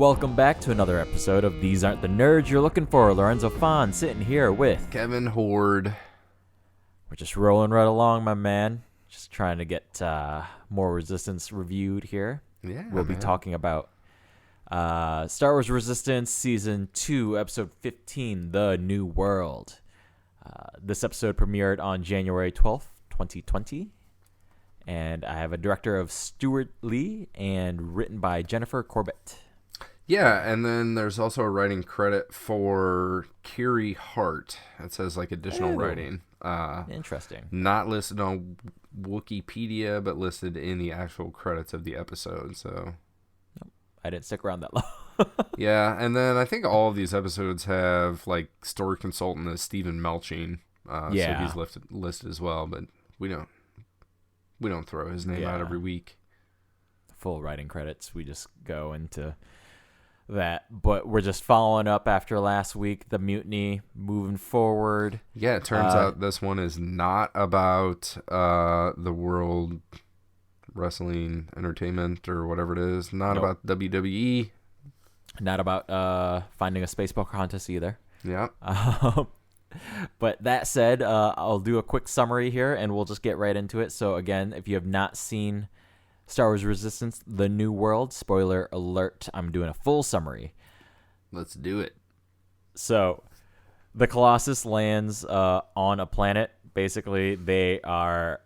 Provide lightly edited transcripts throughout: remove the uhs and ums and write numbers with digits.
Welcome back to another episode of These Aren't the Nerds You're Looking For. Lorenzo Fon sitting here with Kevin Horde. We're just rolling right along, my man. Just trying to get more Resistance reviewed here. Yeah, we'll be talking about Star Wars Resistance Season 2, Episode 15, The New World. This episode premiered on January 12th, 2020. And I have a director of Stuart Lee and written by Jennifer Corbett. Yeah, and then there's also a writing credit for Kiri Hart. It says like additional writing. Interesting. Not listed on Wikipedia, but listed in the actual credits of the episode. So, I didn't stick around that long. Yeah, and then I think all of these episodes have like story consultant as Stephen Melching. So he's listed as well, but we don't throw his name out every week. Full writing credits. We just go into that, but we're just following up after last week, the mutiny, moving forward. Yeah, it turns out this one is not about the World Wrestling Entertainment or whatever it is. Not about WWE. Not about finding a space Pocahontas either. Yeah. But that said, I'll do a quick summary here, and we'll just get right into it. So again, if you have not seen Star Wars Resistance, The New World, spoiler alert, I'm doing a full summary. Let's do it. So, the Colossus lands on a planet. Basically, they are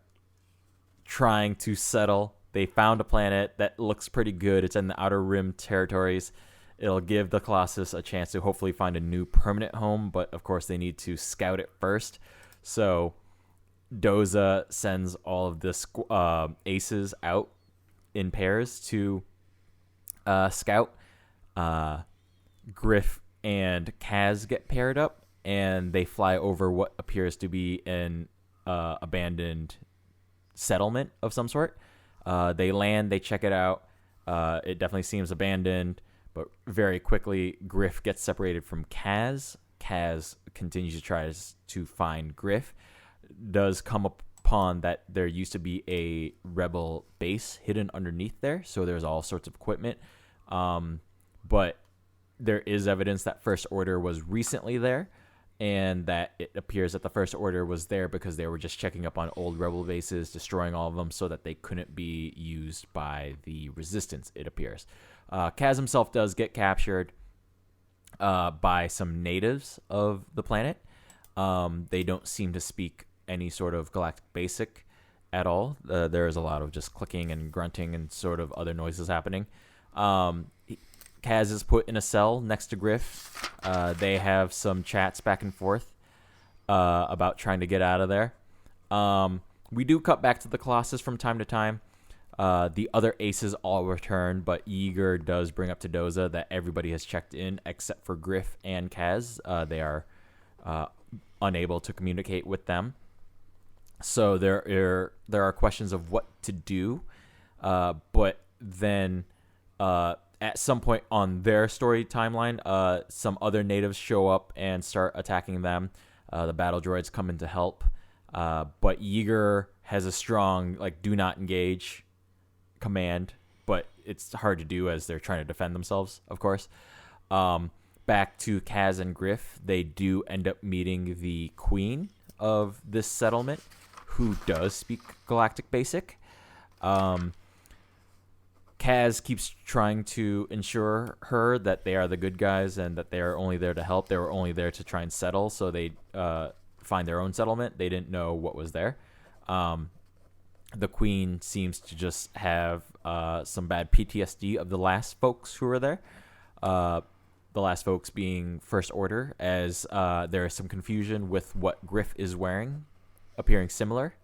trying to settle. They found a planet that looks pretty good. It's in the Outer Rim territories. It'll give the Colossus a chance to hopefully find a new permanent home, but of course they need to scout it first. So, Doza sends all of the aces out in pairs to scout. Griff and Kaz get paired up, and they fly over what appears to be an abandoned settlement of some sort. They land, they check it out. It definitely seems abandoned, but very quickly Griff gets separated from Kaz. Kaz continues to try to find Griff. Does come upon that there used to be a rebel base hidden underneath there, so there's all sorts of equipment. But there is evidence that First Order was recently there, and that it appears that the First Order was there because they were just checking up on old rebel bases, destroying all of them so that they couldn't be used by the Resistance, it appears. Kaz himself does get captured by some natives of the planet. They don't seem to speak any sort of galactic basic at all. There is a lot of just clicking and grunting and sort of other noises happening. Kaz is put in a cell next to Griff. They have some chats back and forth about trying to get out of there. We do cut back to the Colossus from time to time. The other aces all return, but Yeager does bring up to Doza that everybody has checked in except for Griff and Kaz. They are unable to communicate with them. So there are questions of what to do, but then at some point on their story timeline, some other natives show up and start attacking them. The battle droids come in to help, but Yeager has a strong do not engage command, but it's hard to do as they're trying to defend themselves, of course. Back to Kaz and Griff, they do end up meeting the queen of this settlement, who does speak Galactic Basic. Kaz keeps trying to ensure her that they are the good guys and that they are only there to help. They were only there to try and settle, so they find their own settlement. They didn't know what was there. The queen seems to just have some bad PTSD of the last folks who were there. The last folks being First Order, as there is some confusion with what Griff is wearing, appearing similar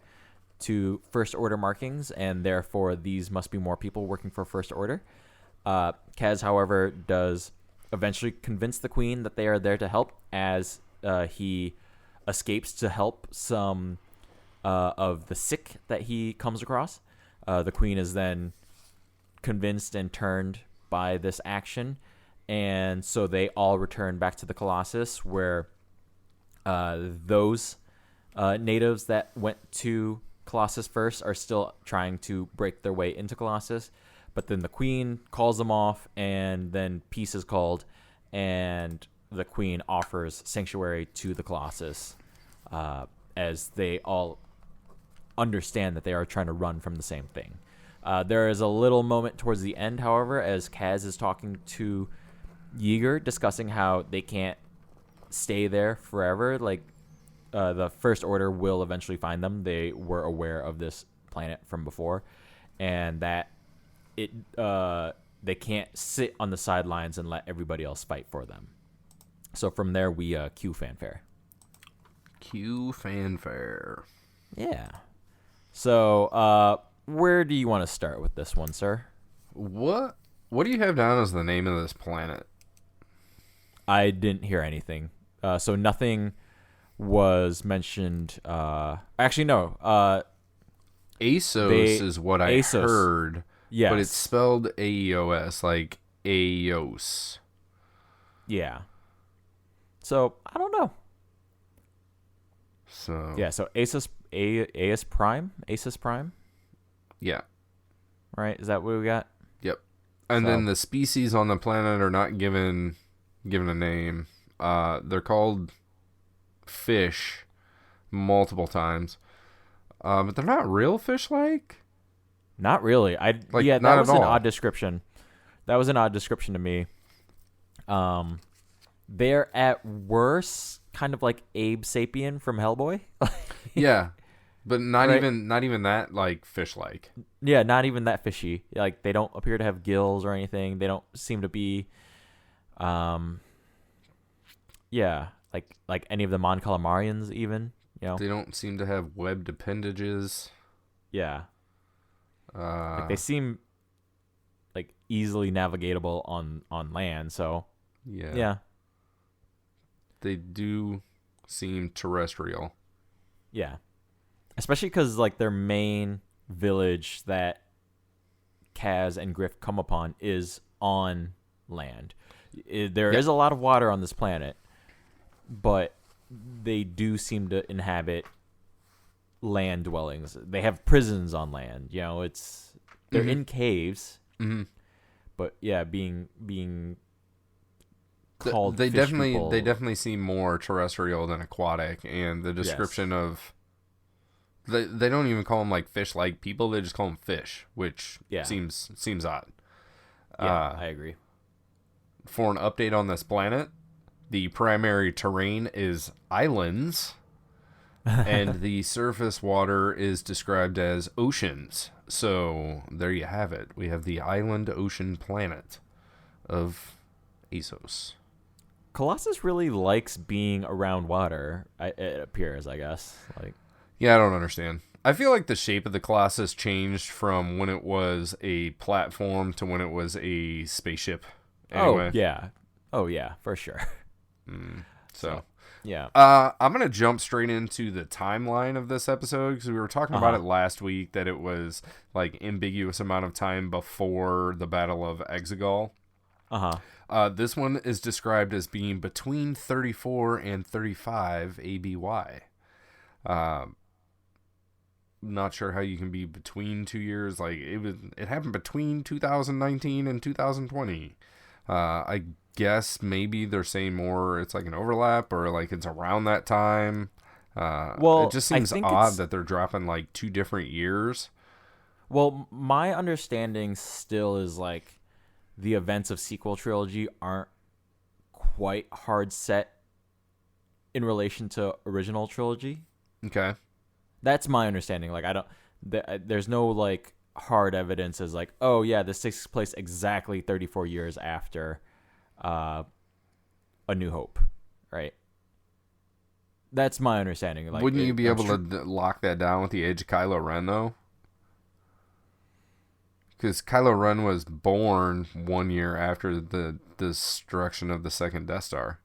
to First Order markings, and therefore these must be more people working for First Order. Kaz, however, does eventually convince the Queen that they are there to help, as he escapes to help some of the sick that he comes across. The Queen is then convinced and turned by this action, and so they all return back to the Colossus, where those natives that went to Colossus first are still trying to break their way into Colossus, But then the queen calls them off, and then peace is called, and the queen offers sanctuary to the Colossus, as they all understand that they are trying to run from the same thing. There is a little moment towards the end, however, as Kaz is talking to Yeager, discussing how they can't stay there forever. Like, the First Order will eventually find them. They were aware of this planet from before, and that they can't sit on the sidelines and let everybody else fight for them. So from there, we cue fanfare. Cue fanfare. Yeah. So, where do you want to start with this one, sir? What do you have down as the name of this planet? I didn't hear anything. So nothing was mentioned. Actually, no. Asos is what I heard. Yes. But it's spelled A-E-O-S, like Aos. Yeah. So, I don't know. So yeah, so Asus Prime? Yeah. Right? Is that what we got? Yep. And then the species on the planet are not given a name. They're called fish multiple times. But they're not real fish-like? Not really. That was an odd description. That was an odd description to me. They're at worst kind of like Abe Sapien from Hellboy. Yeah, but not right? even that like fish-like. Yeah, not even that fishy. Like, they don't appear to have gills or anything. They don't seem to be, like any of the Mon Calamarians even. You know, they don't seem to have webbed appendages. Yeah, like they seem like easily navigatable on land. So yeah. They do seem terrestrial. Yeah. Especially because, like, their main village that Kaz and Griff come upon is on land. There is a lot of water on this planet, but they do seem to inhabit land dwellings. They have prisons on land. You know, they're in caves. Mm-hmm. But, yeah, being called they fish definitely people. They definitely seem more terrestrial than aquatic, and the description of they don't even call them like fish like people, they just call them fish, which seems odd. I agree. For an update on this planet, the primary terrain is islands and the surface water is described as oceans. So there you have it. We have the island ocean planet of Asos. Colossus really likes being around water, it appears, I guess. Like, yeah, I don't understand. I feel like the shape of the Colossus changed from when it was a platform to when it was a spaceship. Anyway. Oh, yeah, for sure. So, yeah. I'm going to jump straight into the timeline of this episode because we were talking about it last week, that it was like ambiguous amount of time before the Battle of Exegol. This one is described as being between 34 and 35 ABY. Not sure how you can be between 2 years. Like, it happened between 2019 and 2020. I guess maybe they're saying more. It's like an overlap, or like it's around that time. It just seems odd that they're dropping like 2 different years. Well, my understanding still is like the events of sequel trilogy aren't quite hard set in relation to original trilogy. Okay. That's my understanding. Like, there's no like hard evidence as like, oh yeah, this takes place exactly 34 years after A New Hope, right? That's my understanding. Like, wouldn't you be able to lock that down with the age of Kylo Ren though? Because Kylo Ren was born 1 year after the destruction of the second Death Star.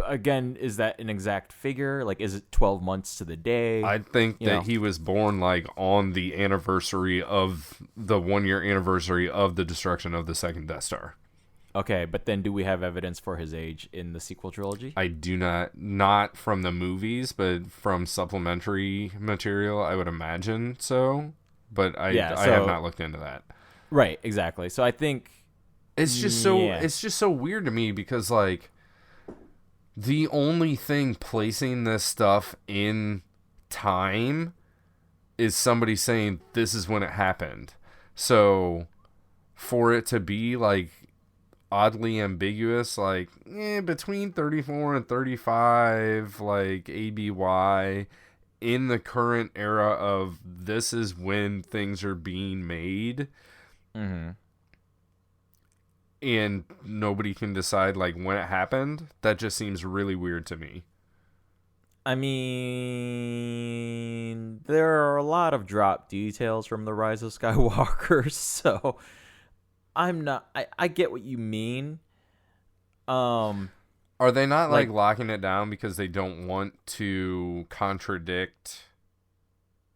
Again, is that an exact figure? Like, is it 12 months to the day? I think that he was born like on the anniversary of the 1 year anniversary of the destruction of the second Death Star. Okay, but then do we have evidence for his age in the sequel trilogy? I do not from the movies, but from supplementary material, I would imagine so. but I have not looked into that. Right, exactly. So I think it's just so weird to me because like the only thing placing this stuff in time is somebody saying this is when it happened. So for it to be like oddly ambiguous, like between 34 and 35, like ABY in the current era of this is when things are being made, and nobody can decide like when it happened, that just seems really weird to me. I mean, there are a lot of drop details from the Rise of Skywalker, so I get what you mean. Are they not like locking it down because they don't want to contradict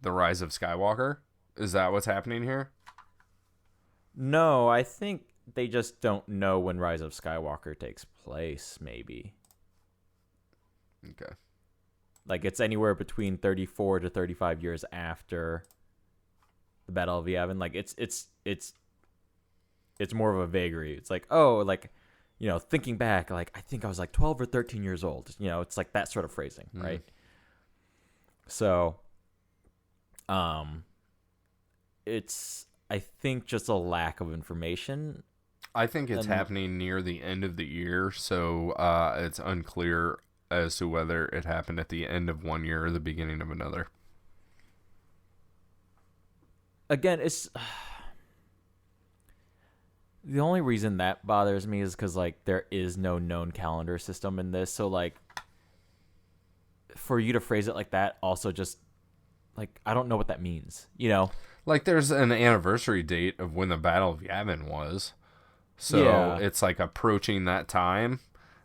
the Rise of Skywalker? Is that what's happening here? No, I think they just don't know when Rise of Skywalker takes place, maybe. Okay. Like, it's anywhere between 34 to 35 years after the Battle of Yavin. Like, it's more of a vagary. It's like, oh, like, you know, thinking back, like, I think I was like 12 or 13 years old. You know, it's like that sort of phrasing, right? So, it's, I think, just a lack of information. I think it's happening near the end of the year, so it's unclear as to whether it happened at the end of one year or the beginning of another. Again, it's the only reason that bothers me is because like there is no known calendar system in this, so like for you to phrase it like that also just like I don't know what that means, you know? Like there's an anniversary date of when the Battle of Yavin was, so it's like approaching that time.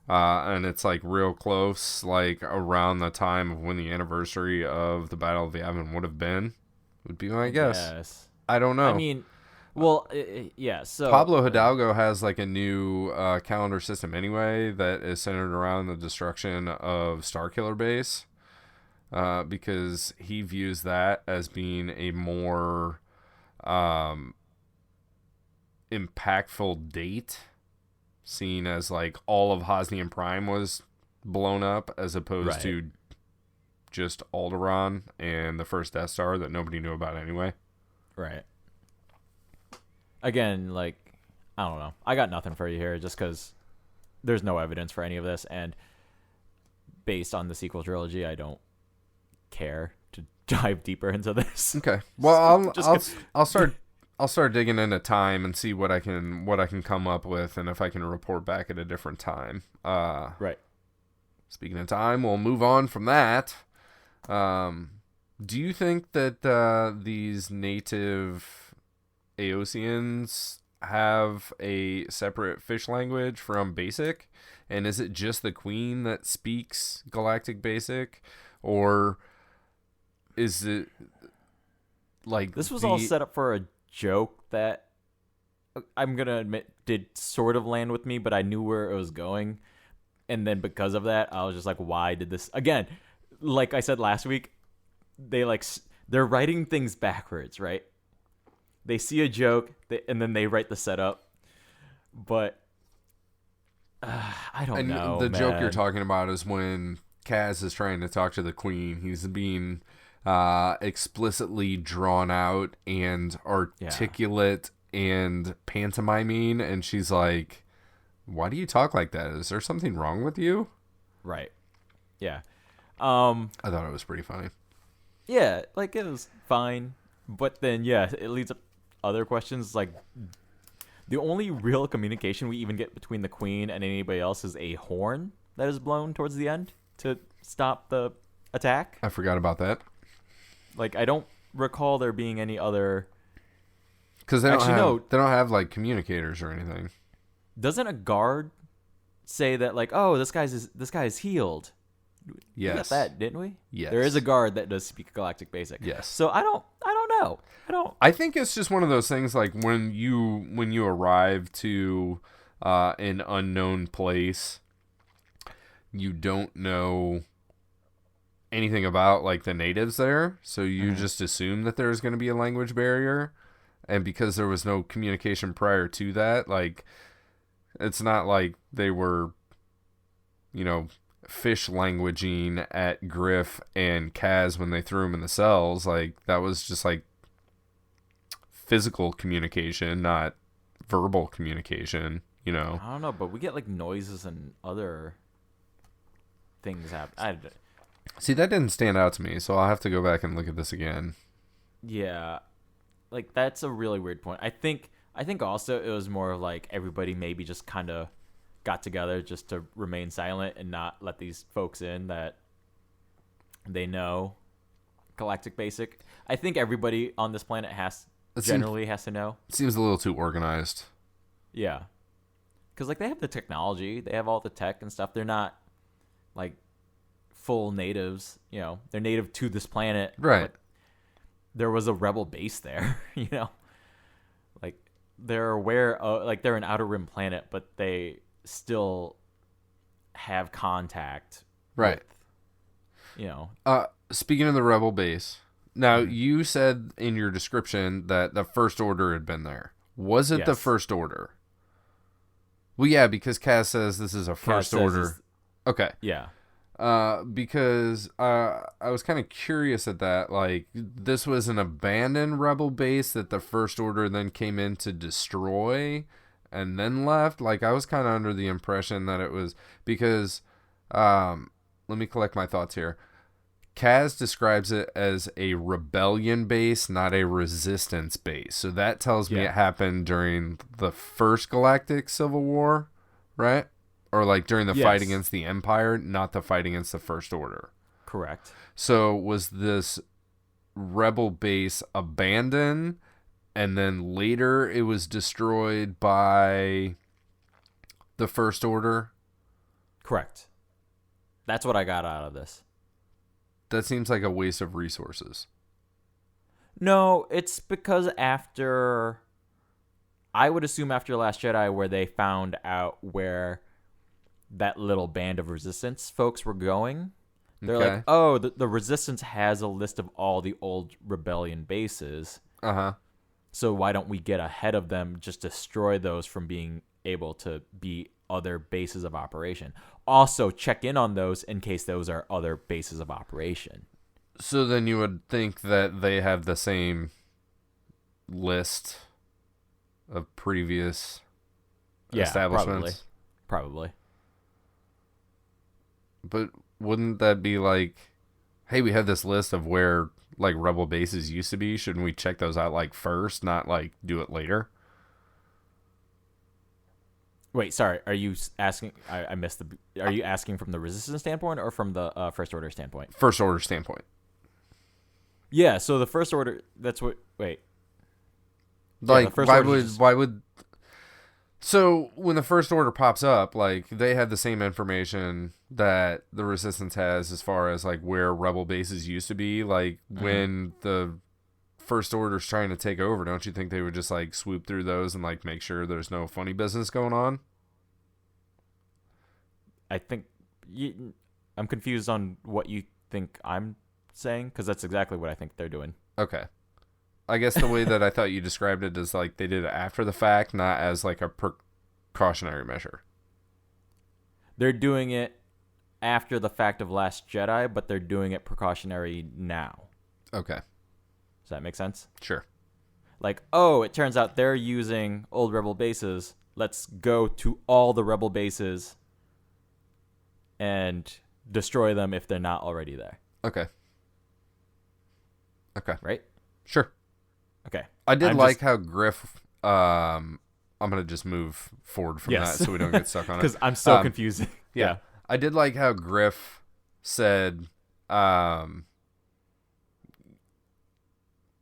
And it's like real close, like around the time of when the anniversary of the Battle of Yavin would have been, would be my guess. Yes. I don't know. I mean, well, yeah. So Pablo Hidalgo has like a new calendar system anyway that is centered around the destruction of Starkiller Base, because he views that as being a more impactful date. Seen as like all of Hosnian Prime was blown up as opposed to just Alderaan and the first Death Star that nobody knew about anyway. Right. Again, like, I don't know. I got nothing for you here just because there's no evidence for any of this. And based on the sequel trilogy, I don't care to dive deeper into this. Okay. Well, I'll start digging into time and see what I can come up with, and if I can report back at a different time. Right. Speaking of time, we'll move on from that. Do you think that these native Aosians have a separate fish language from Basic? And is it just the Queen that speaks Galactic Basic? Or is it like this was all set up for a joke that I'm gonna admit did sort of land with me, but I knew where it was going, and then because of that I was just like, why did this again? Like I said last week, they're writing things backwards, right? They see a joke and then they write the setup, but I don't know. The joke you're talking about is when Kaz is trying to talk to the Queen. He's being explicitly drawn out and articulate and pantomiming, and she's like, why do you talk like that? Is there something wrong with you? Right. Yeah. I thought it was pretty funny. Yeah, like it was fine, but then it leads up other questions. Like the only real communication we even get between the Queen and anybody else is a horn that is blown towards the end to stop the attack. I forgot about that. Like, I don't recall there being any other. Because they don't have like communicators or anything. Doesn't a guard say that like, oh, this guy's healed? Yes. We got that, didn't we? Yes. There is a guard that does speak Galactic Basic. Yes. So I don't know. I think it's just one of those things like when you arrive to an unknown place, you don't know anything about like the natives there, so you just assume that there's going to be a language barrier, and because there was no communication prior to that, like it's not like they were, fish languaging at Griff and Kaz when they threw him in the cells. Like that was just like physical communication, not verbal communication. I don't know, but we get like noises and other things happen. See, that didn't stand out to me, so I'll have to go back and look at this again. Yeah, like that's a really weird point. I think also it was more like everybody maybe just kind of got together just to remain silent and not let these folks in that they know Galactic Basic. I think everybody on this planet has to know. It seems a little too organized. Yeah. Because, like, they have the technology. They have all the tech and stuff. They're not, like, full natives. They're native to this planet. Right. There was a rebel base there, Like, they're aware of, like, they're an Outer Rim planet, but they still have contact. Right. With, speaking of the rebel base, now you said in your description that the First Order had been there. Was it the First Order? Well, yeah, because Kaz says this is a First Order. Okay. Yeah. Because I was kind of curious at that. Like, this was an abandoned rebel base that the First Order then came in to destroy and then left. Like, I was kind of under the impression that it was because, let me collect my thoughts here. Kaz describes it as a rebellion base, not a resistance base. So that tells me it happened during the first Galactic Civil War, right? Or like during the fight against the Empire, not the fight against the First Order. Correct. So was this rebel base abandoned, and then later it was destroyed by the First Order? Correct. That's what I got out of this. That seems like a waste of resources. No, it's because I would assume after Last Jedi, where they found out where that little band of Resistance folks were going, they're like, oh, the Resistance has a list of all the old Rebellion bases. Uh-huh. So why don't we get ahead of them, just destroy those from being able to be other bases of operation. Also, check in on those in case those are other bases of operation. So then you would think that they have the same list of previous establishments? Probably. But wouldn't that be like, hey, we have this list of where like rebel bases used to be. Shouldn't we check those out like first, not like do it later? Wait, sorry. Are you asking? I missed the. Are you asking from the Resistance standpoint or from the First Order standpoint? First Order standpoint. Yeah. So the First Order. That's what. Wait. Like, why would? So when the First Order pops up, like they have the same information that the Resistance has as far as like where rebel bases used to be. Like when the First Order's trying to take over, don't you think they would just like swoop through those and like make sure there's no funny business going on? I think I'm confused on what you think I'm saying, because that's exactly what I think they're doing. Okay. I guess the way that I thought you described it is like they did it after the fact, not as like a precautionary measure. They're doing it after the fact of Last Jedi, but they're doing it precautionary now. Okay. Does that make sense? Sure. Like, oh, it turns out they're using old rebel bases. Let's go to all the rebel bases and destroy them if they're not already there. Okay. Right? Sure. Okay. I did like how Griff, I'm going to just move forward from that so we don't get stuck on it. Because I'm so confused. Yeah. I did like how Griff said,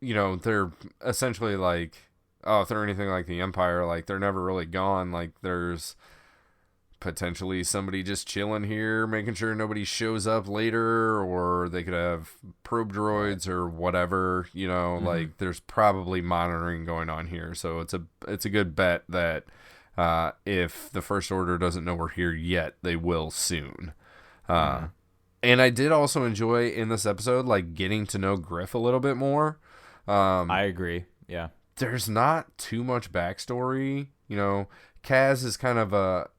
you know, they're essentially like, oh, if they're anything like the Empire, like they're never really gone. Like there's potentially somebody just chilling here, making sure nobody shows up later, or they could have probe droids or whatever, you know, like there's probably monitoring going on here. So it's a good bet that if the First Order doesn't know we're here yet, they will soon. And I did also enjoy in this episode, like, getting to know Griff a little bit more. I agree. Yeah. There's not too much backstory. You know, Kaz is kind of a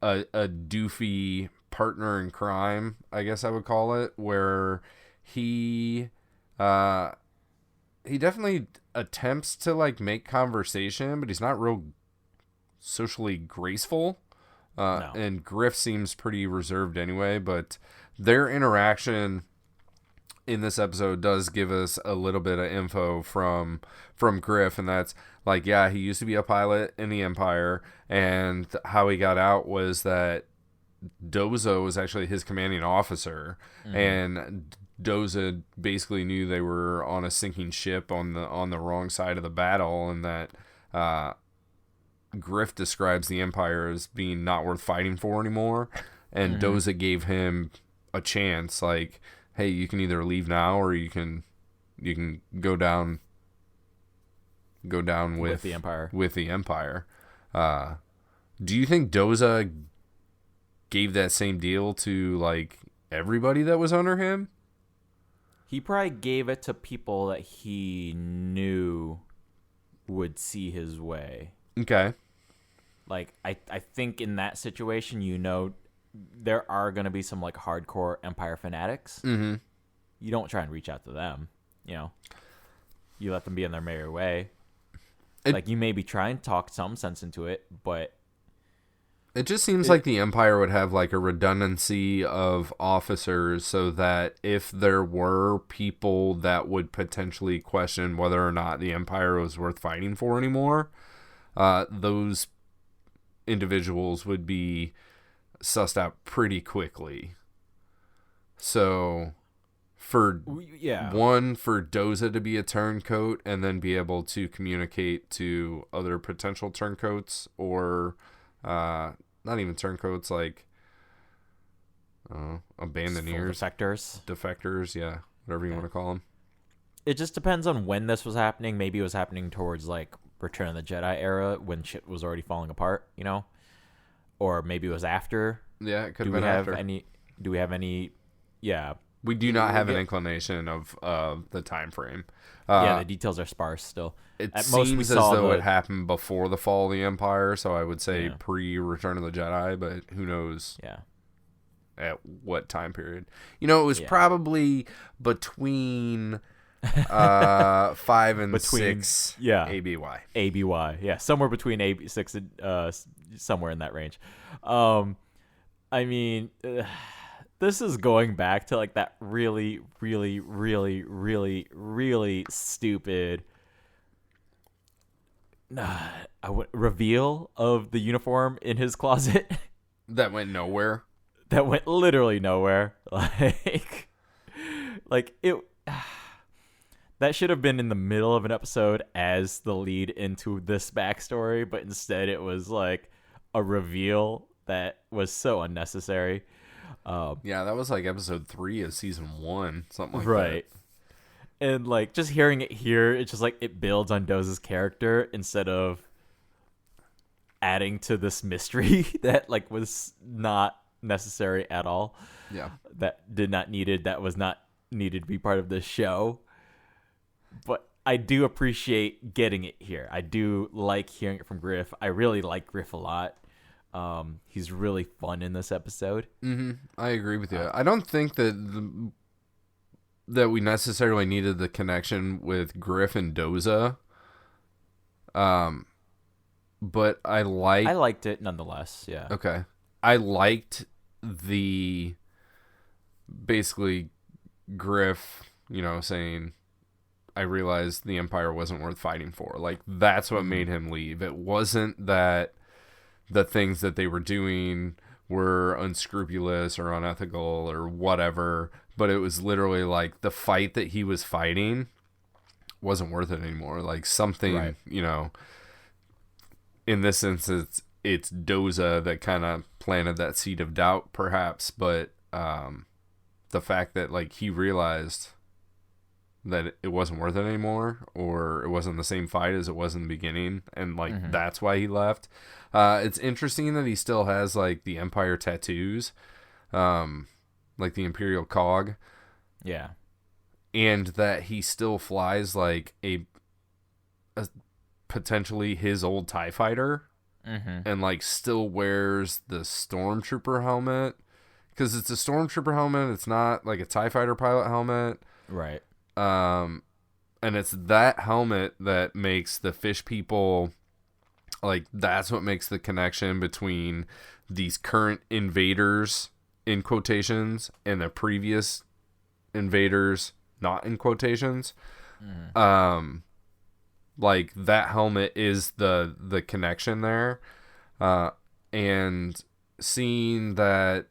doofy partner in crime, I guess I would call it, where he definitely attempts to, like, make conversation, but he's not real socially graceful. No. And Griff seems pretty reserved anyway, but their interaction in this episode does give us a little bit of info from Griff, and that's like, yeah, he used to be a pilot in the Empire, and how he got out was that Doza was actually his commanding officer, and Doza basically knew they were on a sinking ship on the wrong side of the battle, and that Griff describes the Empire as being not worth fighting for anymore, and Doza gave him a chance, like, hey, you can either leave now or you can go down with the Empire. Do you think Doza gave that same deal to, like, everybody that was under him? He probably gave it to people that he knew would see his way. Okay. Like, I think in that situation, there are going to be some, like, hardcore Empire fanatics. Mm-hmm. You don't try and reach out to them, You let them be in their merry way. Like, you maybe try and talk some sense into it, but... It just seems like the Empire would have, like, a redundancy of officers so that if there were people that would potentially question whether or not the Empire was worth fighting for anymore, those individuals would be sussed out pretty quickly. So for Doza to be a turncoat and then be able to communicate to other potential turncoats, or not even turncoats, like abandoners, defectors, yeah, whatever you want to call them. It just depends on when this was happening. Maybe it was happening towards, like, Return of the Jedi era, when shit was already falling apart, or maybe it was after. Yeah, it could have been after. Do we have any? Yeah, we do not have an inclination of the time frame. The details are sparse still. It seems as though it happened before the fall of the Empire, so I would say pre-Return of the Jedi, but who knows? Yeah. At what time period? It was probably between 5 and 6 ABY. ABY, yeah, somewhere between AB6 and somewhere in that range. I mean, this is going back to, like, that really, really, really, really, really stupid reveal of the uniform in his closet. That went nowhere. That went literally nowhere. Like it. That should have been in the middle of an episode as the lead into this backstory, but instead it was, like, a reveal that was so unnecessary. That was, like, episode 3 of season 1, something like that. Right. And, like, just hearing it here, it's just, like, it builds on Doza's character instead of adding to this mystery that, like, was not necessary at all. Yeah. That was not needed to be part of this show. But I do appreciate getting it here. I do like hearing it from Griff. I really like Griff a lot. He's really fun in this episode. Mm-hmm. I agree with you. I don't think that we necessarily needed the connection with Griff and Doza. But I liked it nonetheless. Yeah. Okay. I liked basically Griff, saying, I realized the Empire wasn't worth fighting for. Like, that's what made him leave. It wasn't that the things that they were doing were unscrupulous or unethical or whatever, but it was literally like the fight that he was fighting wasn't worth it anymore. Like, something, right. In this instance, it's Doza that kind of planted that seed of doubt, perhaps, but the fact that, like, he realized that it wasn't worth it anymore, or it wasn't the same fight as it was in the beginning, and, like, that's why he left. It's interesting that he still has, like, the Empire tattoos. like the Imperial cog. Yeah. And that he still flies like a potentially his old TIE fighter. Mm-hmm. And like still wears the Stormtrooper helmet. Because it's a Stormtrooper helmet. It's not like a TIE fighter pilot helmet. Right. And it's that helmet that makes the fish people, like, that's what makes the connection between these current invaders, in quotations, and the previous invaders, not in quotations. Mm-hmm. Like, that helmet is the connection there. And seeing that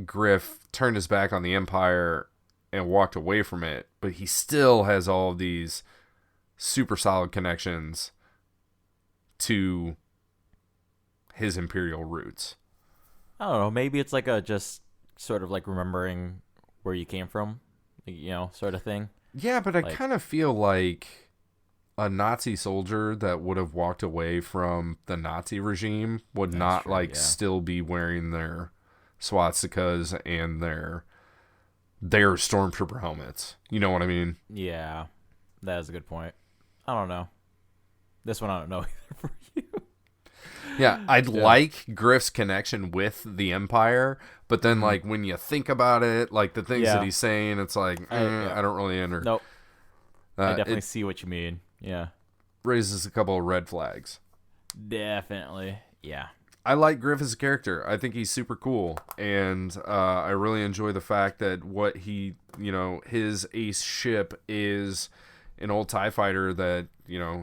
Griff turned his back on the Empire and walked away from it, but he still has all of these super solid connections to his Imperial roots. I don't know. Maybe it's like a just sort of like remembering where you came from, sort of thing. Yeah, but I Like, kind of feel like a Nazi soldier that would have walked away from the Nazi regime would not true, yeah. still be wearing their swastikas and their Stormtrooper helmets. You know what I mean? Yeah, that is a good point. I don't know. This one I don't know either for you. Yeah, I'd like Griff's connection with the Empire, but then like when you think about it, like the things that he's saying, it's like I don't really Nope. I definitely see what you mean. Yeah. Raises a couple of red flags. Definitely. Yeah. I like Griff as a character. I think he's super cool, and I really enjoy the fact that what he, his ace ship is an old TIE fighter that,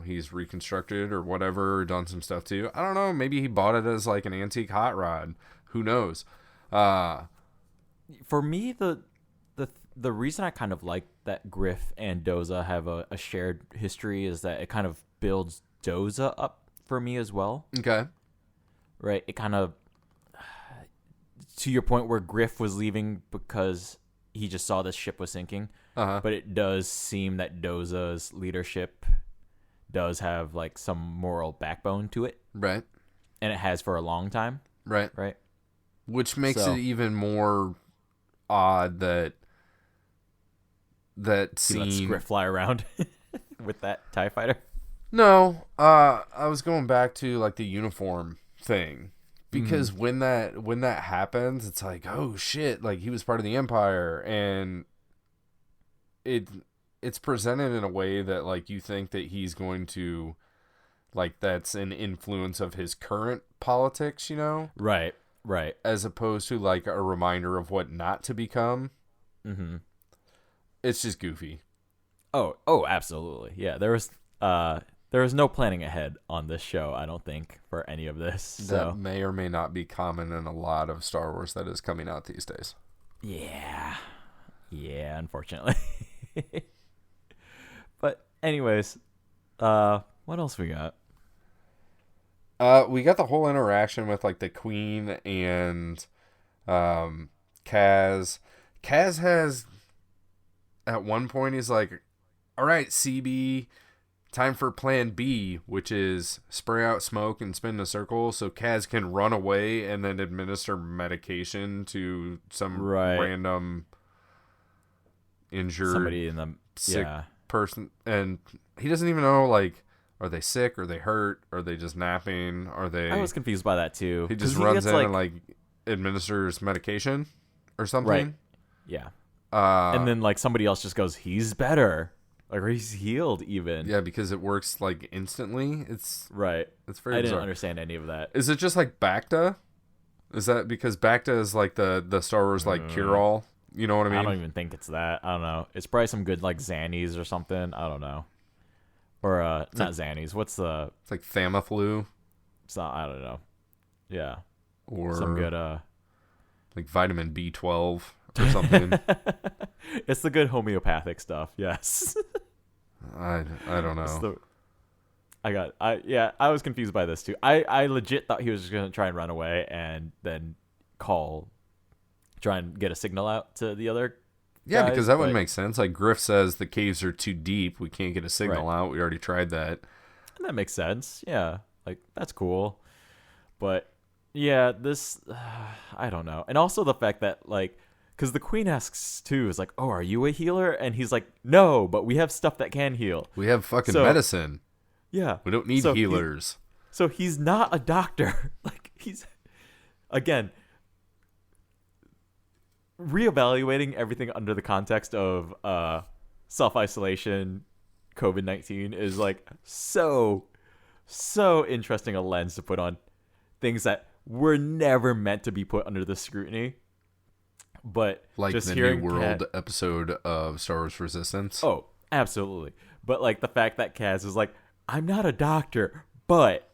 he's reconstructed or whatever, or done some stuff to. I don't know. Maybe he bought it as like an antique hot rod. Who knows? For me, the reason I kind of like that Griff and Doza have a shared history is that it kind of builds Doza up for me as well. Okay. Right? It kind of, to your point where Griff was leaving because he just saw this ship was sinking. Uh-huh. But it does seem that Doza's leadership does have like some moral backbone to it. Right. And it has for a long time. Right. Right. Which makes it even more odd that scene. He lets Griff fly around with that TIE fighter. No, I was going back to like the uniform thing, because when that happens, it's like, oh shit, like he was part of the Empire, and it's presented in a way that like you think that he's going to, like, that's an influence of his current politics, Right. as opposed to like a reminder of what not to become. Mm-hmm. It's just goofy. Oh, absolutely. Yeah, there was no planning ahead on this show, I don't think, for any of this. So. That may or may not be common in a lot of Star Wars that is coming out these days. Yeah, unfortunately. But anyways, what else we got? We got the whole interaction with like the Queen and Kaz. Kaz has, at one point, he's like, all right, CB, time for plan B, which is spray out smoke and spin in a circle so Kaz can run away and then administer medication to some random injured, somebody in the sick person. And he doesn't even know, like, are they sick? Are they hurt? Are they just napping? Are they... I was confused by that too. He just runs in and like administers medication or something. Right. Yeah. And then like somebody else just goes, he's better. Like, or he's healed even. Yeah, because it works like instantly. It's right. It's very I bizarre. didn't understand any of that. Is it just like Bacta? Is that because Bacta is like the Star Wars like cure-all? You know what I mean? I don't even think it's that. I don't know. It's probably some good like Xannies or something. I don't know. Or not Xannies. What's the... It's like Thamaflu. It's not... I don't know. Yeah. Or some good... like vitamin B12 or something. It's the good homeopathic stuff. Yes. I don't know. I was confused by this too. I legit thought he was just going to try and run away and then try and get a signal out to the other Yeah, guys, because that would make sense. Like Griff says the caves are too deep. We can't get a signal out. We already tried that. And that makes sense. Yeah. Like, that's cool. But yeah, this, I don't know. And also the fact that, like, because the queen asks too, is like, oh, are you a healer? And he's like, no, but we have stuff that can heal. We have fucking medicine. Yeah. We don't need healers. So he's not a doctor. Like, he's, again, reevaluating everything under the context of self-isolation, COVID-19 is like so interesting a lens to put on things that were never meant to be put under the scrutiny. But like just the New World episode of Star Wars Resistance. Oh, absolutely. But like the fact that Kaz is like, I'm not a doctor, but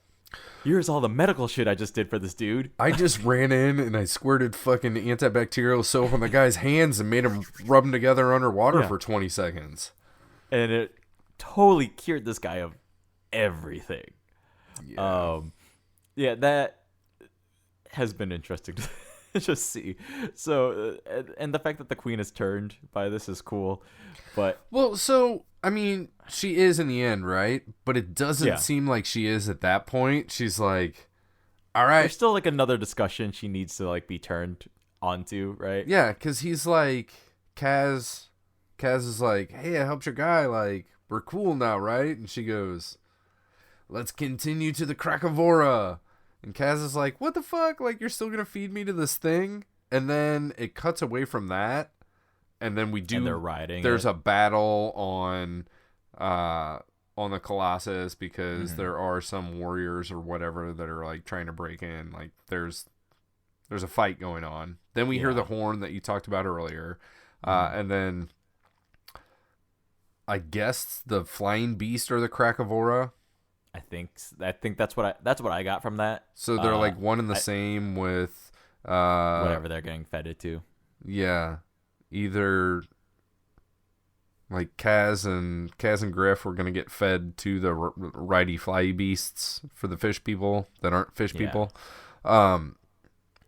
here's all the medical shit I just did for this dude. I just ran in and I squirted fucking antibacterial soap on the guy's hands and made him rub them together underwater for 20 seconds. And it totally cured this guy of everything. Yeah. That has been interesting to just see. So, and the fact that the queen is turned by this is cool. But well, so I mean, she is in the end, right? But it doesn't seem like she is at that point. She's like, all right. There's still like another discussion she needs to like be turned onto, right? Yeah, because he's like, Kaz is like, hey, I helped your guy. Like, we're cool now, right? And she goes, let's continue to the Krakavora. And Kaz is like, what the fuck? Like, you're still going to feed me to this thing? And then it cuts away from that. And then and they're riding. There's a battle on the Colossus because there are some warriors or whatever that are like trying to break in. Like there's a fight going on. Then we hear the horn that you talked about earlier. And then I guess the flying beast or the Krakavora. I think that's what I got from that. So they're like one and the same with whatever they're getting fed to. Yeah. Either like Kaz and Griff were going to get fed to the righty flyy beasts for the fish people that aren't fish people. And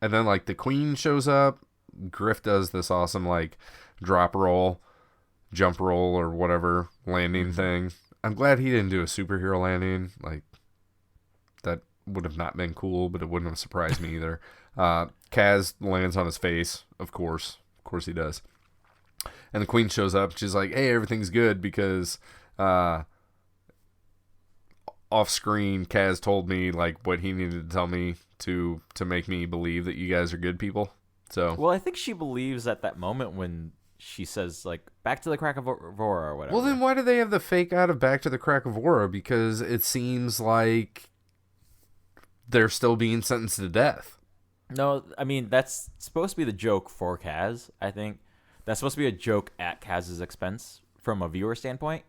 then like the queen shows up. Griff does this awesome like drop roll, jump roll or whatever landing thing. I'm glad he didn't do a superhero landing. Like that would have not been cool, but it wouldn't have surprised me either. Kaz lands on his face, of course he does. And the queen shows up. She's like, hey, everything's good because off screen, Kaz told me like what he needed to tell me to make me believe that you guys are good people. So, well, I think she believes at that moment when she says like back to the Krakavora or whatever. Well, then why do they have the fake out of back to the Krakavora? Because it seems like they're still being sentenced to death. No, I mean, that's supposed to be the joke for Kaz, I think. That's supposed to be a joke at Kaz's expense from a viewer standpoint.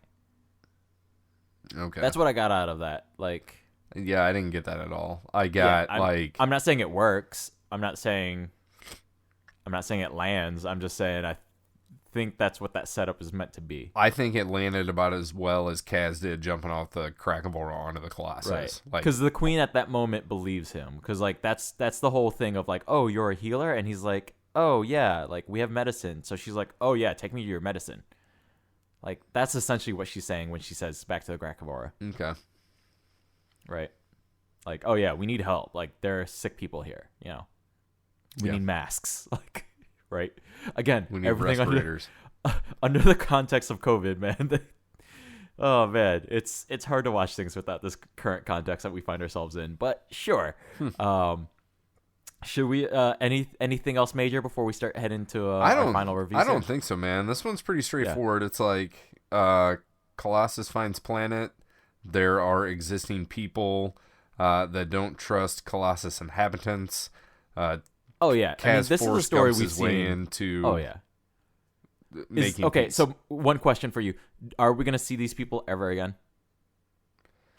Okay. That's what I got out of that. Like, yeah, I didn't get that at all. I'm not saying it works. I'm not saying it lands. I'm just saying I think that's what that setup is meant to be. I think it landed about as well as Kaz did jumping off the Krakavora onto the Colossus. Right. Like, because the queen at that moment believes him. Because like that's the whole thing of like, oh, you're a healer, and he's like, oh yeah, like we have medicine. So she's like, oh yeah, take me to your medicine. Like that's essentially what she's saying when she says back to the Krakavora. Okay. Right. Like, oh yeah, we need help. Like there are sick people here. You know, we need masks. Like, right. Again, we need everything respirators. Under the context of COVID, man. Oh man, it's hard to watch things without this current context that we find ourselves in. But sure. Should we anything else major before we start heading to our final review? I don't think so, man. This one's pretty straightforward. Yeah. It's like Colossus finds planet. There are existing people that don't trust Colossus inhabitants. Oh yeah, Kaz, I mean, this is a story we've seen. Into oh yeah. Okay, peace. So one question for you: are we gonna see these people ever again?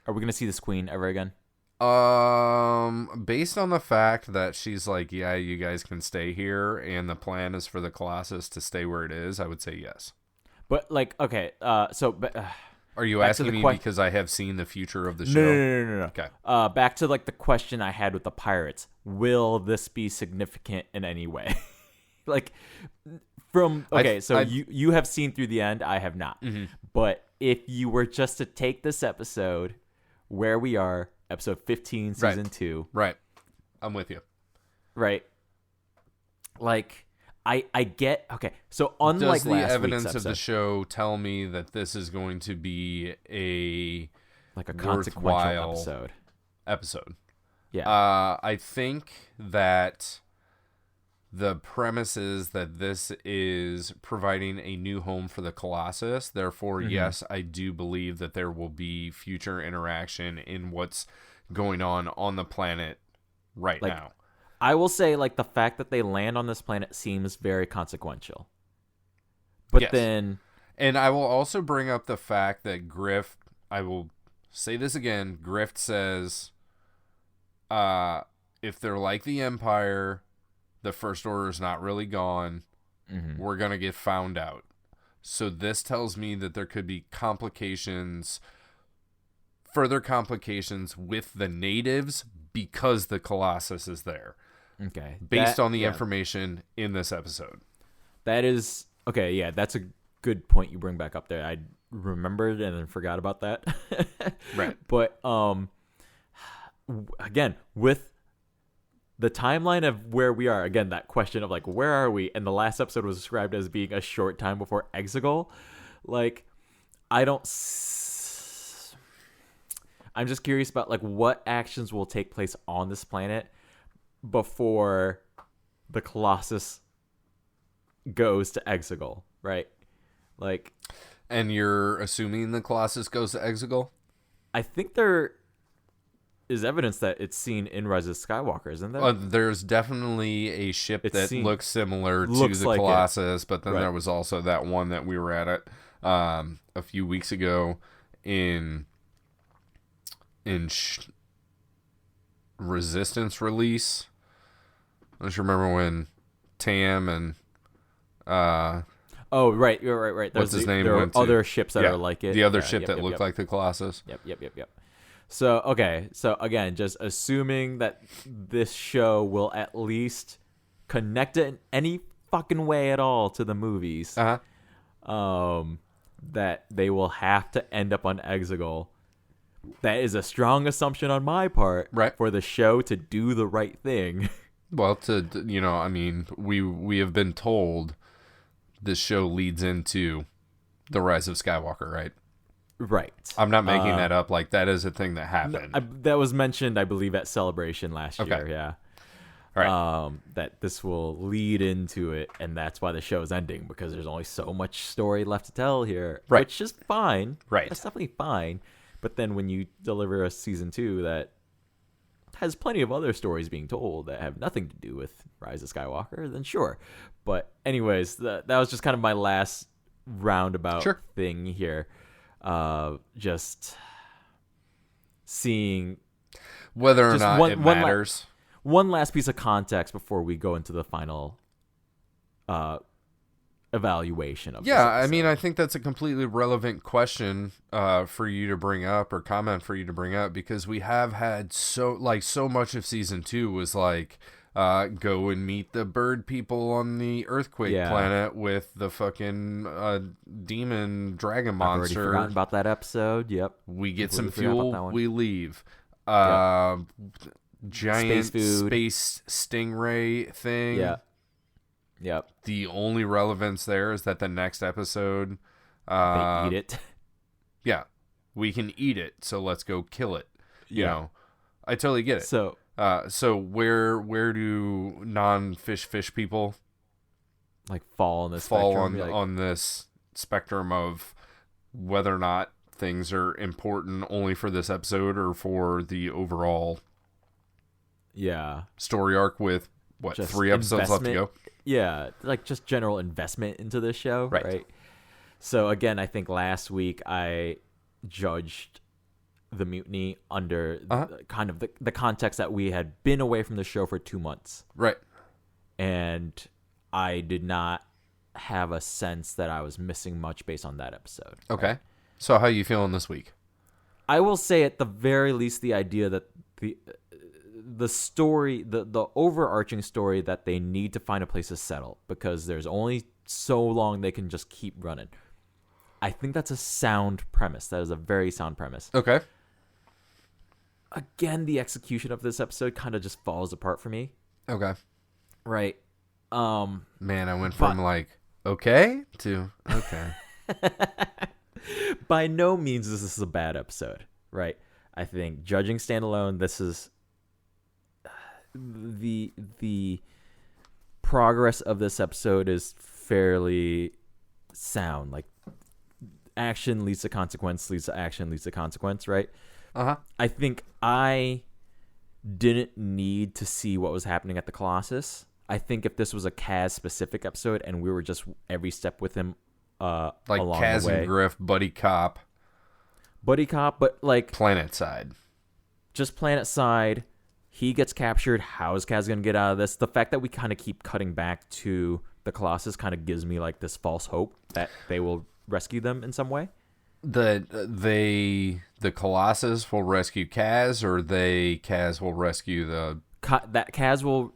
Are we gonna see this queen ever again? Based on the fact that she's like, yeah, you guys can stay here, and the plan is for the Colossus to stay where it is, I would say yes. But like, okay, are you asking me because I have seen the future of the show? No. Okay. Back to like the question I had with the pirates: will this be significant in any way? Like, you have seen through the end, I have not. Mm-hmm. But if you were just to take this episode, where we are. Episode 15, season 2. Right. I'm with you. Right. Like, I get okay. So unlike does the last evidence week's of the episode, show tell me that this is going to be a like a consequential episode? Yeah. I think that the premise is that this is providing a new home for the Colossus. Therefore, yes, I do believe that there will be future interaction in what's going on the planet right now. I will say, like, the fact that they land on this planet seems very consequential. But yes. then... And I will also bring up the fact that Griff, I will say this again, Griff says, if they're like the Empire, the First Order is not really gone, we're going to get found out. So this tells me that there could be further complications with the natives because the Colossus is there. Okay. Based on the information in this episode. That is... Okay, yeah, that's a good point you bring back up there. I remembered and then forgot about that. Right. But, again, with the timeline of where we are, again, that question of, like, where are we? And the last episode was described as being a short time before Exegol. Like, I'm just curious about, like, what actions will take place on this planet before the Colossus goes to Exegol, right? Like, and you're assuming the Colossus goes to Exegol? I think there is evidence that it's seen in Rise of Skywalker, isn't there? There's definitely a ship looks similar to the like Colossus, but then there was also that one that we were at a few weeks ago in Resistance release. I just remember when Tam and oh, right. What's his name? There are other ships that are like it. The other ship that looked like the Colossus. Yep. So, okay. So, again, just assuming that this show will at least connect it in any fucking way at all to the movies, that they will have to end up on Exegol. That is a strong assumption on my part for the show to do the right thing. Well, I mean, we have been told this show leads into the Rise of Skywalker, right? Right. I'm not making that up. Like, that is a thing that happened. That was mentioned, I believe, at Celebration last year. Yeah. All right. That this will lead into it, and that's why the show is ending, because there's only so much story left to tell here, which is fine. Right. That's definitely fine. But then when you deliver a season 2 that has plenty of other stories being told that have nothing to do with Rise of Skywalker, then sure. But anyways, that was just kind of my last roundabout thing here. Just seeing whether or not it matters. One last piece of context before we go into the final evaluation of this episode. I mean, I think that's a completely relevant question for you to bring up, or comment for you to bring up, because we have had so much of season 2 was like go and meet the bird people on the earthquake planet with the fucking demon dragon monster. I've already forgotten about that episode. Yep. We get some fuel, we leave. Giant space stingray thing. Yeah. Yep. The only relevance there is that the next episode they eat it. Yeah. We can eat it, so let's go kill it. You know. I totally get it. So where do non-fish people like fall on this on this spectrum of whether or not things are important only for this episode or for the overall story arc with just 3 episodes left to go? Yeah, like just general investment into this show, right? So again, I think last week I judged the mutiny under kind of the context that we had been away from the show for 2 months. Right. And I did not have a sense that I was missing much based on that episode. Okay. Right? So how are you feeling this week? I will say at the very least the idea that the story, the overarching story that they need to find a place to settle because there's only so long they can just keep running. I think that's a sound premise. That is a very sound premise. Okay. Again, the execution of this episode kind of just falls apart for me. Okay. Right. Man, I went from okay to okay. By no means this is a bad episode, right? I think judging standalone, this is the progress of this episode is fairly sound. Like action leads to consequence, leads to action, leads to consequence, right? I think I didn't need to see what was happening at the Colossus. I think if this was a Kaz specific episode and we were just every step with him, like along Kaz the way, and Griff, buddy cop, but like planet side, just planet side. He gets captured. How is Kaz gonna get out of this? The fact that we kind of keep cutting back to the Colossus kind of gives me like this false hope that they will rescue them in some way. The Colossus will rescue Kaz, or Kaz will rescue the that Kaz will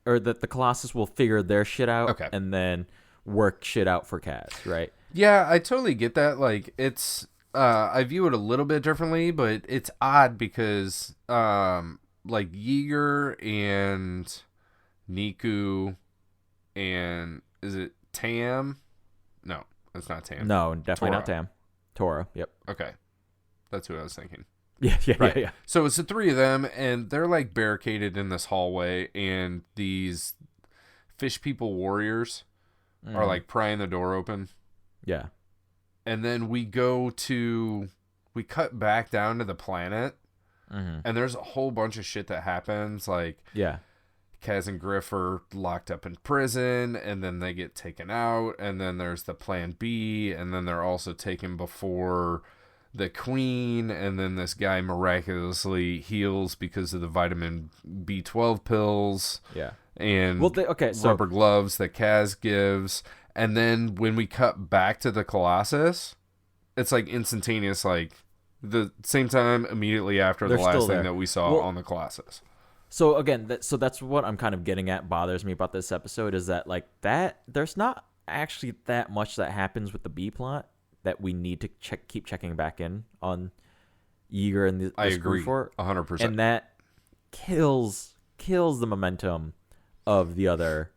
or that the Colossus will figure their shit out, and then work shit out for Kaz, right? Yeah, I totally get that. Like it's I view it a little bit differently, but it's odd because like Yeager and Niku and is it Tam? No, it's not Tam. No, definitely not Tam. Tora, yep. Okay. That's what I was thinking. Yeah. So it's the three of them, and they're like barricaded in this hallway, and these fish people warriors are like prying the door open. Yeah. And then we cut back down to the planet, and there's a whole bunch of shit that happens. Like, Kaz and Griff are locked up in prison, and then they get taken out, and then there's the plan B, and then they're also taken before the queen, and then this guy miraculously heals because of the vitamin B12 pills. Yeah. And rubber gloves that Kaz gives. And then when we cut back to the Colossus, it's like instantaneous, like the same time immediately after the last thing that we saw on the Colossus. So again, that's what I'm kind of getting at. Bothers me about this episode is that there's not actually that much that happens with the B plot that we need to keep checking back in on Yeager and the I agree for 100%, and that kills the momentum of the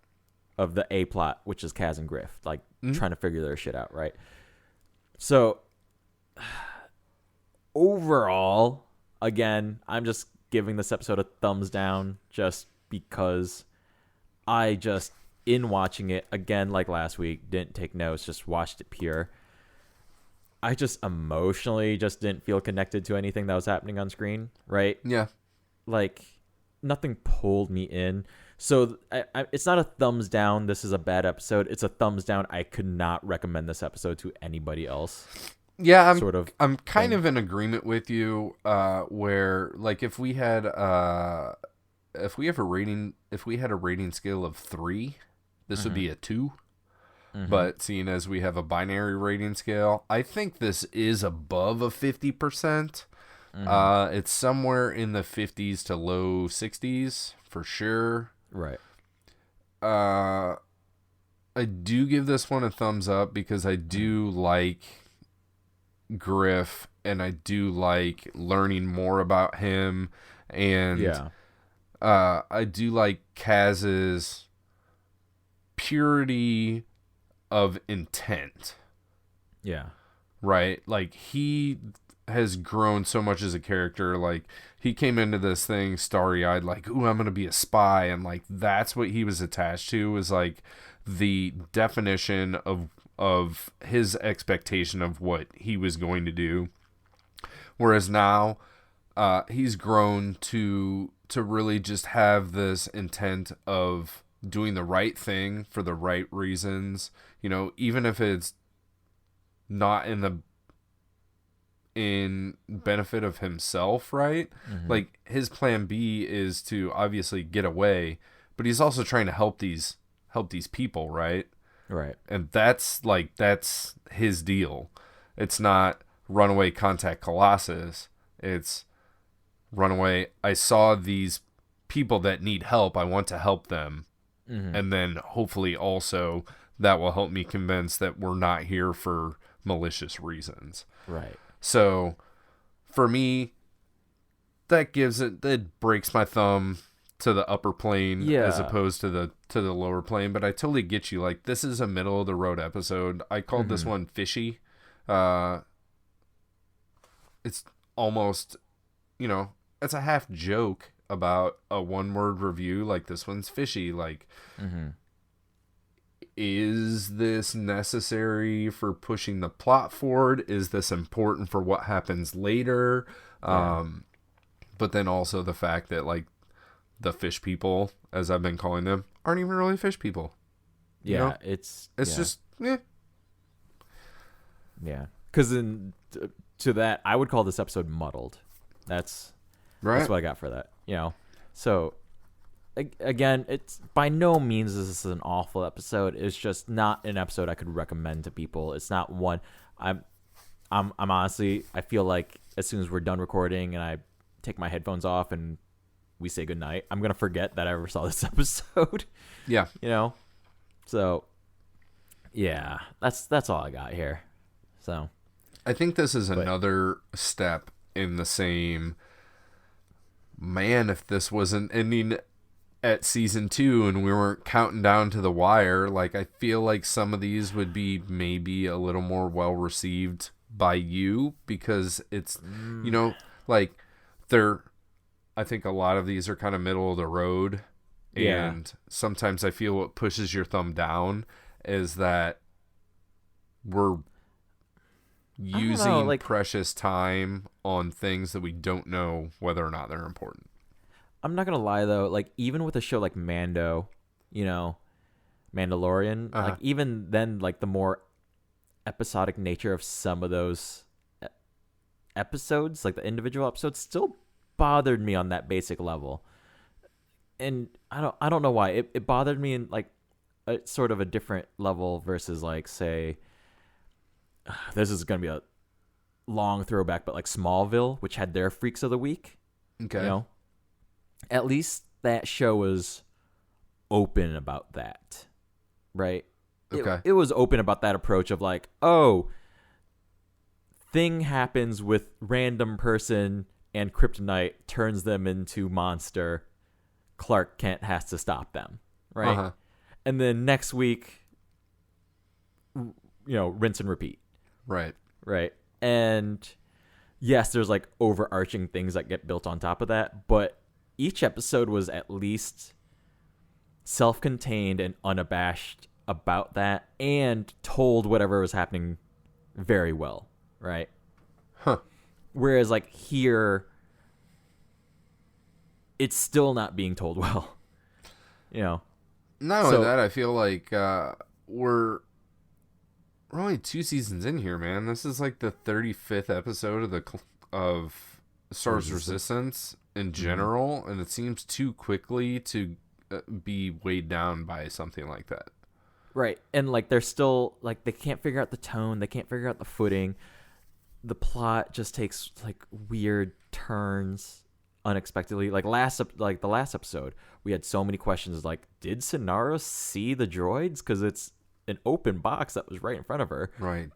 A plot, which is Kaz and Griff trying to figure their shit out, right? So overall, again, I'm just giving this episode a thumbs down just because in watching it, again, like last week, didn't take notes, just watched it pure. I just emotionally just didn't feel connected to anything that was happening on screen, right? Yeah. Like, nothing pulled me in. So it's not a thumbs down, this is a bad episode. It's a thumbs down, I could not recommend this episode to anybody else. Yeah, I'm kind of in agreement with you. Where like if we had a rating scale of 3, this would be a 2. But seeing as we have a binary rating scale, I think this is above a 50%. It's somewhere in the 50s to low 60s for sure. Right. I do give this one a thumbs up because I do like Griff, and I do like learning more about him, and I do like Kaz's purity of intent. Yeah. Right? Like, he has grown so much as a character. Like, he came into this thing starry-eyed, like, ooh, I'm gonna be a spy, and like that's what he was attached to, was like the definition of his expectation of what he was going to do. Whereas now, he's grown to really just have this intent of doing the right thing for the right reasons. You know, even if it's not in benefit of himself, right? Like, his plan B is to obviously get away, but he's also trying to help these people, right? Right. And that's his deal. It's not run away, contact Colossus. It's run away. I saw these people that need help. I want to help them. And then hopefully also that will help me convince that we're not here for malicious reasons. Right. So for me, that breaks my thumb to the upper plane Yeah. as opposed to the lower plane, but I totally get you. Like, this is a middle of the road episode. I called this one fishy. It's almost, it's a half joke about a one-word review. Like, this one's fishy. Like, is this necessary for pushing the plot forward? Is this important for what happens later? Yeah. But then also the fact that, like, the fish people, as I've been calling them, aren't even really fish people. Yeah, it's just, eh. Yeah. Because to that, I would call this episode muddled. That's what I got for that. So again, it's by no means is this an awful episode. It's just not an episode I could recommend to people. It's not one. I'm honestly, I feel like as soon as we're done recording and I take my headphones off and we say goodnight, I'm gonna forget that I ever saw this episode. Yeah. So yeah, that's all I got here. So I think this is another step in the same, man, if this wasn't ending at season 2 and we weren't counting down to the wire, like, I feel like some of these would be maybe a little more well received by you, because it's, like, I think a lot of these are kind of middle of the road. Yeah. And sometimes I feel what pushes your thumb down is that we're using precious time on things that we don't know whether or not they're important. I'm not gonna lie though, like, even with a show like Mandalorian, like, even then, like, the more episodic nature of some of those episodes, like the individual episodes, still bothered me on that basic level. And I don't know why it bothered me in, like, a sort of a different level versus, like, say, this is going to be a long throwback, but like Smallville, which had their Freaks of the Week. Okay. At least that show was open about that, right? Okay. It was open about that approach of, like, oh, thing happens with random person and kryptonite turns them into monster. Clark Kent has to stop them, right? And then next week, rinse and repeat. Right. And yes, there's, like, overarching things that get built on top of that, but each episode was at least self-contained and unabashed about that and told whatever was happening very well, right? Whereas, like, here, it's still not being told well. Not only that, I feel like we're only 2 seasons in here, man. This is like the 35th episode of Star Wars Resistance in general, and it seems too quickly to be weighed down by something like that. Right, and, like, they're still, like, they can't figure out the tone, they can't figure out the footing. The plot just takes, like, weird turns unexpectedly. Like, the last episode, we had so many questions, like, did Sonara see the droids? Because it's an open box that was right in front of her.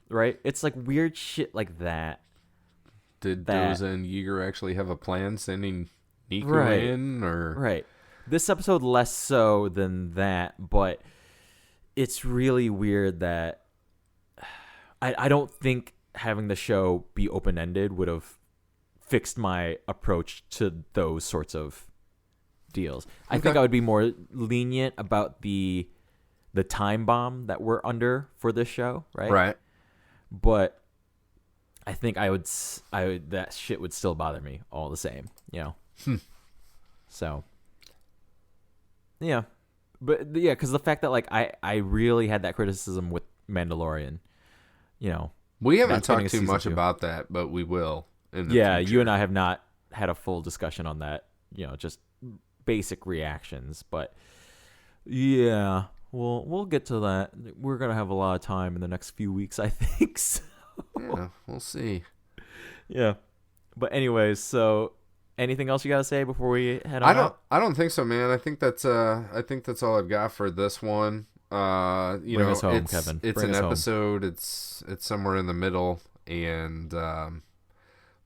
Right? It's, like, weird shit like that. Did Doza and Yeager actually have a plan sending Nico in? Right. This episode less so than that, but it's really weird that I don't think having the show be open-ended would have fixed my approach to those sorts of deals. I think I would be more lenient about the time bomb that we're under for this show, right? Right. But I think I would that shit would still bother me all the same, So, yeah. But yeah, because the fact that, like, I really had that criticism with Mandalorian, we haven't talked too much about that, but we will in the future. You and I have not had a full discussion on that, just basic reactions. But yeah, we'll get to that. We're gonna have a lot of time in the next few weeks, I think. So. Yeah, we'll see. Yeah, but anyways, so anything else you gotta say before we head on? I don't think so, man. I think that's all I've got for this one. Bring us home, Kevin. It's an episode. Home. It's somewhere in the middle, and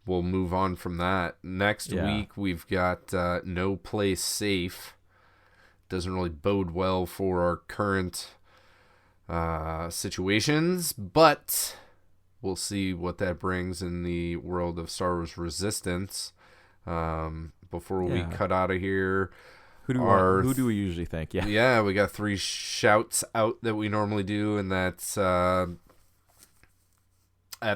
we'll move on from that. Next week, we've got No Place Safe. Doesn't really bode well for our current situations, but we'll see what that brings in the world of Star Wars Resistance. Before we cut out of here, who do we usually think? Yeah, we got 3 shouts out that we normally do, and that's at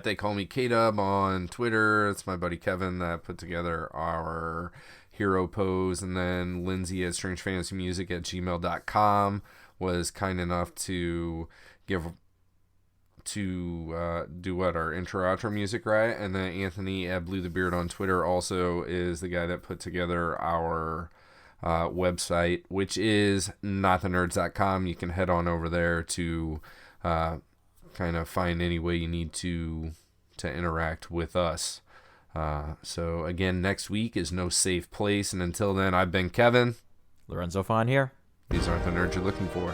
They Call Me K-Dub on Twitter. It's my buddy Kevin that put together our hero pose, and then Lindsay at strangefantasymusic@gmail.com was kind enough to do our intro outro music, right? And then Anthony at Blue the Beard on Twitter also is the guy that put together our website, which is notthenerds.com. You can head on over there to kind of find any way you need to interact with us. So again, next week is No Safe Place, and until then, I've been Kevin. Lorenzo Fawn here. These aren't the nerds you're looking for.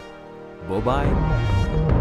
Bye-bye.